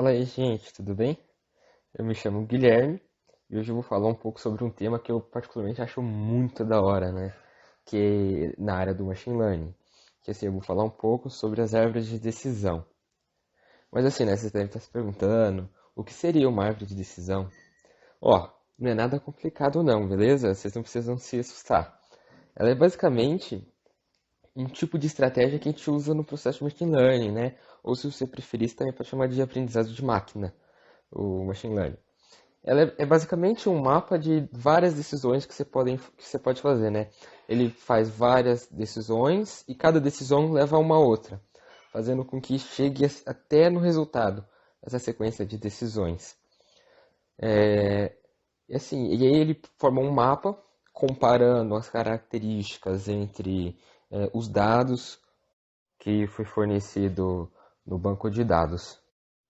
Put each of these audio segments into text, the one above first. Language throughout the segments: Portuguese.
Fala aí, gente, tudo bem? Eu me chamo Guilherme e hoje eu vou falar um pouco sobre um tema que eu particularmente acho muito da hora, né? Que é na área do machine learning. Que assim, eu vou falar um pouco sobre as árvores de decisão. Mas assim, né, vocês devem estar se perguntando, o que seria uma árvore de decisão? Ó, não é nada complicado não, beleza? Vocês não precisam se assustar. Ela é basicamente um tipo de estratégia que a gente usa no processo de machine learning, né? Ou se você preferir, você também pode chamar de aprendizado de máquina, o machine learning. Ela é basicamente um mapa de várias decisões que você pode fazer, né? Ele faz várias decisões e cada decisão leva a uma outra, fazendo com que chegue até no resultado, essa sequência de decisões. E assim, e aí ele forma um mapa comparando as características entre os dados que foi fornecido no banco de dados.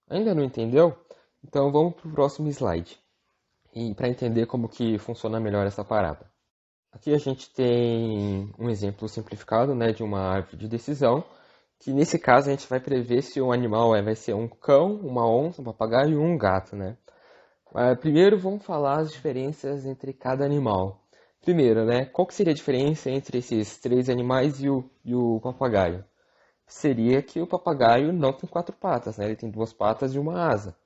Ainda não entendeu? Então vamos para o próximo slide. E para entender como que funciona melhor essa parada. Aqui a gente tem um exemplo simplificado, né, de uma árvore de decisão, que nesse caso a gente vai prever se um animal vai ser um cão, uma onça, um papagaio ou um gato, né? Primeiro vamos falar as diferenças entre cada animal. Primeiro, né, qual que seria a diferença entre esses três animais e o papagaio? Seria que o papagaio não tem quatro patas, né? Ele tem duas patas e uma asa.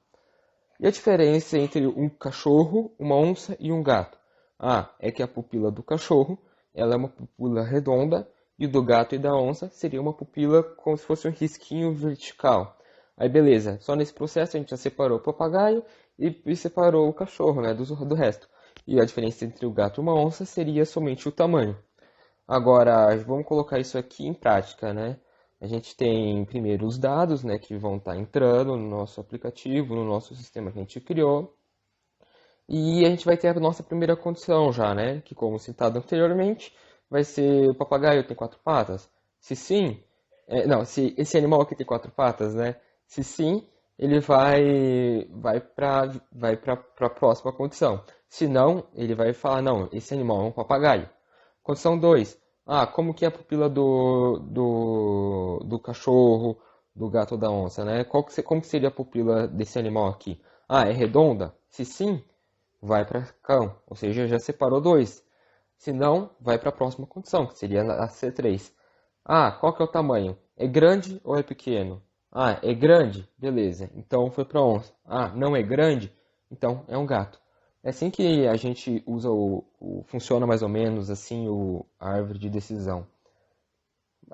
E a diferença entre um cachorro, uma onça e um gato? É que a pupila do cachorro, ela é uma pupila redonda e do gato e da onça seria uma pupila como se fosse um risquinho vertical. Aí beleza, só nesse processo a gente já separou o papagaio e separou o cachorro, né, do resto. E a diferença entre o gato e uma onça seria somente o tamanho. Agora, vamos colocar isso aqui em prática, né? A gente tem primeiro os dados, né, que vão estar entrando no nosso aplicativo, no nosso sistema que a gente criou. E a gente vai ter a nossa primeira condição já, né? Que, como citado anteriormente, vai ser o papagaio tem quatro patas? Se sim, não, se esse animal aqui tem quatro patas, né? Se sim, ele vai para a próxima condição. Se não, ele vai falar, não, esse animal é um papagaio. Condição 2. Como que é a pupila do cachorro, do gato ou da onça, né? Como que seria a pupila desse animal aqui? É redonda? Se sim, vai para cão, ou seja, já separou dois. Se não, vai para a próxima condição, que seria a C3. Qual que é o tamanho? É grande ou é pequeno? É grande? Beleza. Então foi para onça. Não é grande? Então é um gato. É assim que a gente usa funciona mais ou menos assim a árvore de decisão.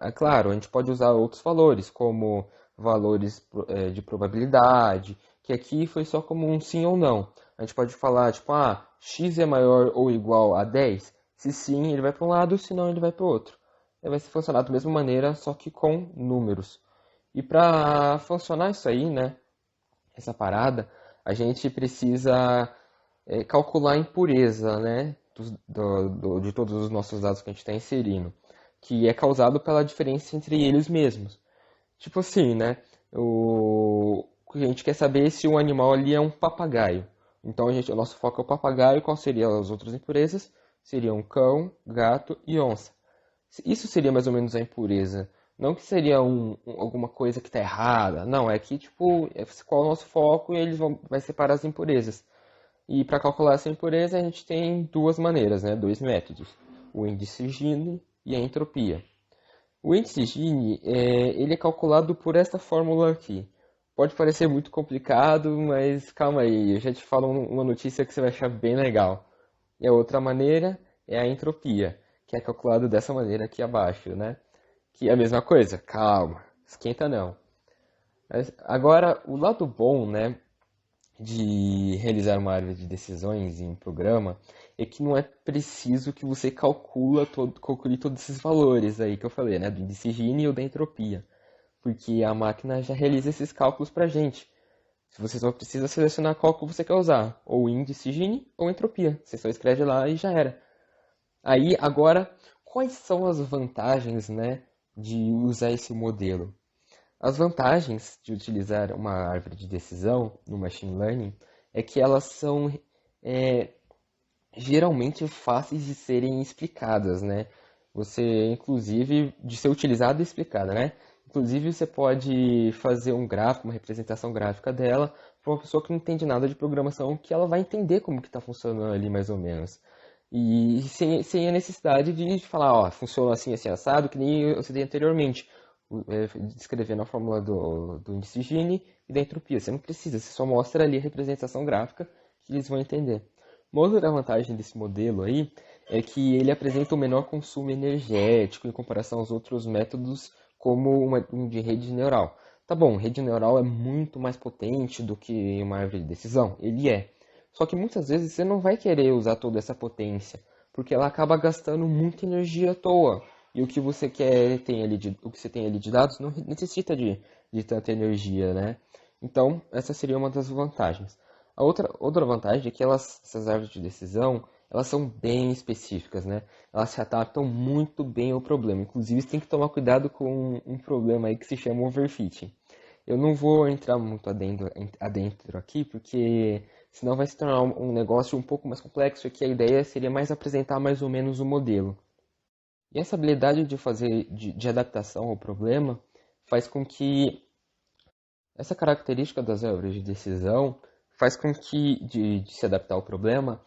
É claro, a gente pode usar outros valores, como valores de probabilidade, que aqui foi só como um sim ou não. A gente pode falar, tipo, x é maior ou igual a 10. Se sim, ele vai para um lado, se não, ele vai para o outro. Vai funcionar da mesma maneira, só que com números. E para funcionar isso aí, né, essa parada, a gente precisa calcular a impureza, né, de todos os nossos dados que a gente está inserindo, que é causado pela diferença entre eles mesmos. Tipo assim, né, a gente quer saber se um animal ali é um papagaio. Então o nosso foco é o papagaio, qual seriam as outras impurezas? Seriam cão, gato e onça. Isso seria mais ou menos a impureza. Não que seria alguma coisa que está errada. Não, é que tipo, qual é o nosso foco e vai separar as impurezas. E para calcular essa impureza, a gente tem duas maneiras, né? Dois métodos: o índice Gini e a entropia. O índice Gini, ele é calculado por esta fórmula aqui. Pode parecer muito complicado, mas calma aí, eu já te falo uma notícia que você vai achar bem legal. E a outra maneira é a entropia, que é calculado dessa maneira aqui abaixo, né? Que é a mesma coisa, calma, esquenta não. Agora, o lado bom, né, de realizar uma árvore de decisões em um programa é que não é preciso que você calcule todos esses valores aí que eu falei, né, do índice Gini ou da entropia, porque a máquina já realiza esses cálculos para a gente. Você só precisa selecionar qual que você quer usar, ou índice Gini ou entropia. Você só escreve lá e já era. Aí, agora, quais são as vantagens, né, de usar esse modelo? As vantagens de utilizar uma árvore de decisão no machine learning é que elas são é, geralmente fáceis de serem explicadas, né? Você, inclusive, de ser utilizada e explicada, né? Inclusive, você pode fazer um gráfico, uma representação gráfica dela, para uma pessoa que não entende nada de programação, que ela vai entender como que está funcionando ali mais ou menos. E sem a necessidade de falar, ó, funciona assim, assim, assado, que nem eu citei anteriormente, descrevendo a fórmula do índice Gini e da entropia. Você não precisa, você só mostra ali a representação gráfica que eles vão entender. Uma outra vantagem desse modelo aí é que ele apresenta um menor consumo energético em comparação aos outros métodos, como um de rede neural. Tá bom, rede neural é muito mais potente do que uma árvore de decisão, ele é. Só que muitas vezes você não vai querer usar toda essa potência, porque ela acaba gastando muita energia à toa. E o que você quer tem ali o que você tem ali de dados não necessita de tanta energia, né? Então, essa seria uma das vantagens. A outra vantagem é que essas árvores de decisão, elas são bem específicas, né? Elas se adaptam muito bem ao problema. Inclusive, você tem que tomar cuidado com um problema aí que se chama overfitting. Eu não vou entrar muito adentro aqui, porque senão vai se tornar um negócio um pouco mais complexo, e que a ideia seria mais apresentar mais ou menos o modelo. E essa habilidade de adaptação ao problema faz com que essa característica das árvores de decisão faz com que de se adaptar ao problema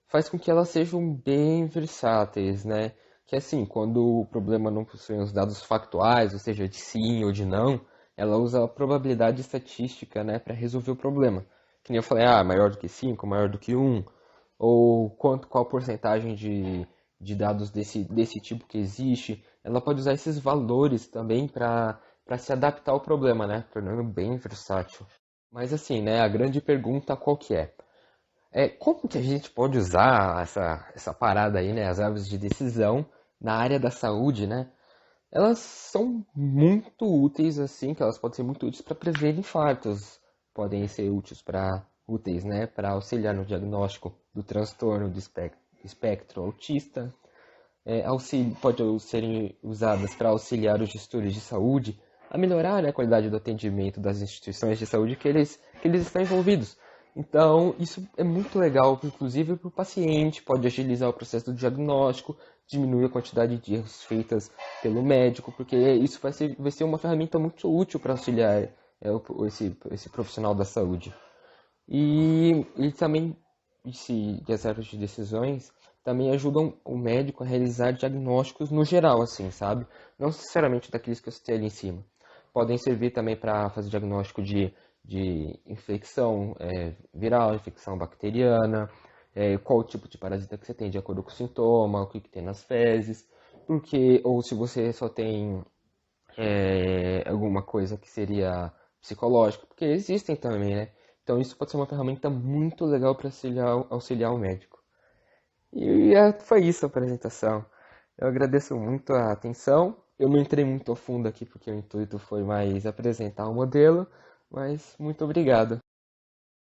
faz com que elas sejam bem versáteis, né? Que assim, quando o problema não possui os dados factuais, ou seja, de sim ou de não, ela usa a probabilidade estatística, né, para resolver o problema. Que nem eu falei, maior do que 5, maior do que um, ou qual a porcentagem de dados desse tipo que existe. Ela pode usar esses valores também para se adaptar ao problema, né? Tornando bem versátil. Mas assim, né, a grande pergunta qual que é? Como que a gente pode usar essa parada aí, né, as árvores de decisão na área da saúde, né? Elas são muito úteis, assim, que elas podem ser muito úteis para prever infartos, podem ser úteis, né, para auxiliar no diagnóstico do transtorno do espectro autista, pode serem usadas para auxiliar os gestores de saúde a melhorar, né, a qualidade do atendimento das instituições de saúde que eles estão envolvidos. Então, isso é muito legal, inclusive para o paciente, pode agilizar o processo do diagnóstico, diminuir a quantidade de erros feitas pelo médico, porque isso vai ser uma ferramenta muito útil para auxiliar esse profissional da saúde. E também as árvores de decisões também ajudam o médico a realizar diagnósticos no geral, assim, sabe? Não necessariamente daqueles que eu citei ali em cima. Podem servir também para fazer diagnóstico de infecção viral, infecção bacteriana, qual tipo de parasita que você tem de acordo com o sintoma, o que tem nas fezes, ou se você só tem alguma coisa que seria psicológica, porque existem também, né? Então isso pode ser uma ferramenta muito legal para auxiliar o médico. Foi isso a apresentação. Eu agradeço muito a atenção. Eu não entrei muito a fundo aqui porque o intuito foi mais apresentar o modelo, mas muito obrigado.